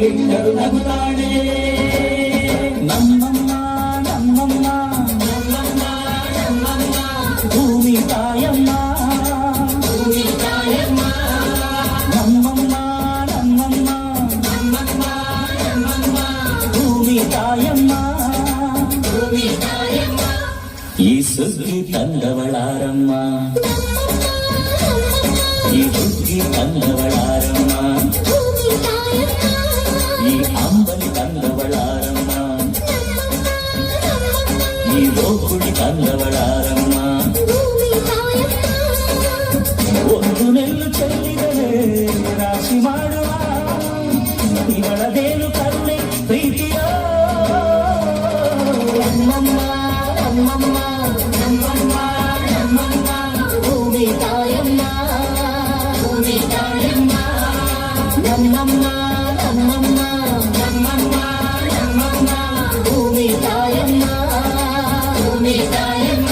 ಬಿಟ್ಟರು ನಗುತ್ತಾಳೆ. ನಮ್ಮಮ್ಮ ನಮ್ಮಮ್ಮ ನಮ್ಮಮ್ಮ ನಮ್ಮಮ್ಮ ಭೂಮಿ ತಾಯಮ್ಮ ಭೂಮಿ ತಾಯಮ್ಮ ನಮ್ಮಮ್ಮ ನಮ್ಮಮ್ಮ ನಮ್ಮಮ್ಮ ನಮ್ಮಮ್ಮ ಭೂಮಿ ತಾಯಮ್ಮ ಭೂಮಿ ತಾಯಮ್ಮ. ಈ ಸುಗ್ಗಿ ತಂದವಳಾರಮ್ಮ ಈ ಹುಗ್ಗಿ ತಂದವಳಾರಮ್ಮ ಈ ಅಂಬಲಿ ತಂದವಳಾರಮ್ಮ ಈ ಗೋಕುಳಿ ತಂದವಳಾರಮ್ಮ. ಒಂದು ನೆಲ್ಲು ಚೆಲ್ಲಿದರೆ ರಾಶಿ ಮಾಡುವ ಇವಳದೇನು ಕರುಣೆ ಪ್ರೀತಿಯ ನಮ್ಮಮ್ಮ ನಮ್ಮಮ್ಮ ನಮ್ಮಮ್ಮ ನಮ್ಮಮ್ಮ ಭೂಮಿ ತಾಯಮ್ಮ ಭೂಮಿ ತಾಯಮ್ಮ ನಮ್ಮಮ್ಮ ನಮ್ಮಮ್ಮ ನಮ್ಮಮ್ಮ ನಮ್ಮಮ್ಮ ಭೂಮಿ ತಾಯಮ್ಮ ಭೂಮಿ ತಾಯಮ್ಮ.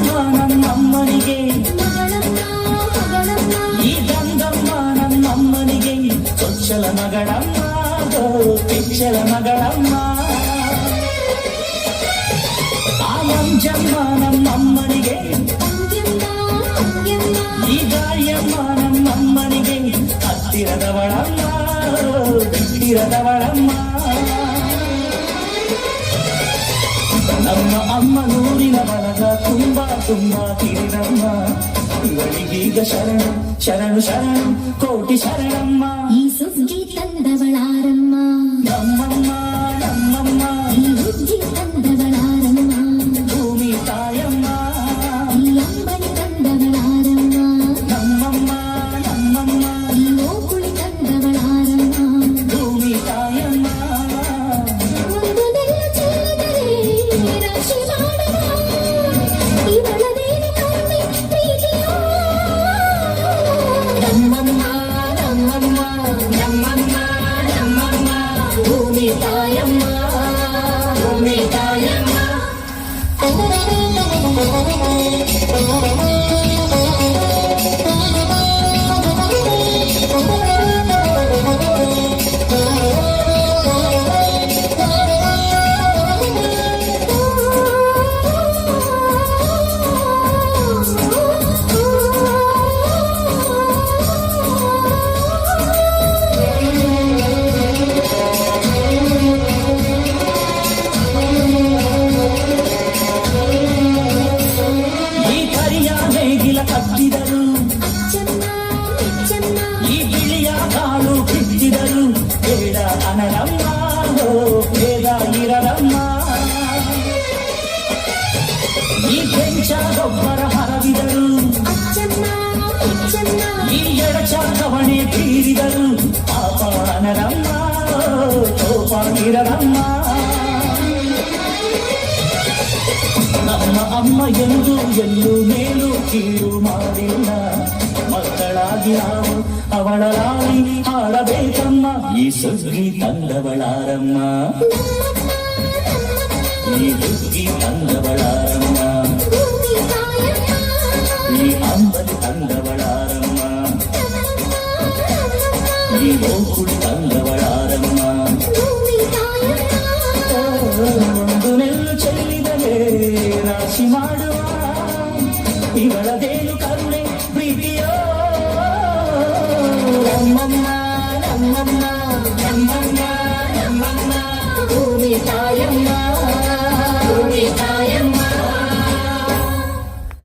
ನಮ್ಮಮ್ಮನಿಗೆ ಈ ಗಂಗಮ್ಮ ನಮ್ಮಮ್ಮನಿಗೆ ಚೊಚ್ಚಲ ಮಗಳಮ್ಮ ಪಿಚ್ಚಲ ಮಗಳಮ್ಮ. ಆ ಮಂಜಮ್ಮ ನಮ್ಮಮ್ಮನಿಗೆ ಈ ಗಾಯಮ್ಮ ನಮ್ಮಮ್ಮನಿಗೆ ಹತ್ತಿರದವಳಮ್ಮ ಬಿಟ್ಟಿರದವಳಮ್ಮ. ನಮ್ಮ ಅಮ್ಮ ನೂರಿನ ಬಲದ ತುಂಬಾ ತುಂಬಾ ತಿರಿದಮ್ಮ ಇವಳಿಗೀಗ ಶರಣು ಶರಣು ಶರಣು ಕೋಟಿ ಶರಣಮ್ಮ. ಈ ಸುಗ್ಗಿ ತಂದವಳಾರಮ್ಮ ನಮ್ಮಮ್ಮ ನಮ್ಮಮ್ಮ ಈ ಹುಗ್ಗಿ ತಂದವಳಾರಮ್ಮ ಭೂಮಿ ತಾಯಮ್ಮ ಈ ಅಂಬಲಿ ತಂದವಳಾರಮ್ಮ ನಮ್ಮಮ್ಮ ನಮ್ಮಮ್ಮ ಈ ಗೋಕುಳಿ ತಂದವಳಾರಮ್ಮ ಭೂಮಿ ತಾಯಮ್ಮ. ಒಂದು ನೆಲ್ಲು ಚೆಲ್ಲಿದರೆ ರಾಶಿ ಮಾಡುವ ಇವಳದೇನು ಕರುಣೆ ಪ್ರೀತಿಯೋ ನಮ್ಮಮ್ಮ ನಮ್ಮಮ್ಮ ನಮ್ಮಮ್ಮ ನಮ್ಮಮ್ಮ ಭೂಮಿ ತಾಯಮ್ಮ ಭೂಮಿ ತಾಯಮ್ಮ. ಕಟ್ಟಿದರು ಈ ಬಿಳಿಯ ಕಾಳು ಕಿತ್ತಿದರು ಬೇಡ ಅನರಮ್ಮ ಬೇಡ ಇರರಮ್ಮ. ಈ ಕೆಂಚ ಗೊಬ್ಬರ ಹರವಿದರು ಈ ಎಡಚ ಕವಣೆ ಬೀರಿದರು ಪಾಪ ಅನರಮ್ಮ ಕೋಪ ಇರರಮ್ಮ. ನಮ್ಮ ಅಮ್ಮ ಎಂದು ಎಲ್ಲೂ ಮೇಲೂ ಕೀಳು ಮಾಡಿಲ್ಲ ಮಕ್ಕಳಾಗಿ ನಾವು ಅವಳಾಗಿ ಆಡಬೇಕಮ್ಮ. ಈ ಸುಗ್ಗಿ ತಂದವಳಾರಮ್ಮ ಈ ಹುಗ್ಗಿ ತಂದವಳಾರಮ್ಮ ಈ ಅಂಬಲಿ ತಂದವಳಾರಮ್ಮ ಈ ಗೋಕುಳಿ ತಂದವಳಾರಮ್ಮ. ಒಂದು ನೆಲ್ಲು ಚೆಲ್ಲಿದರೆ ರಾಶಿ ಮಾಡುವ ಇವಳದೇನು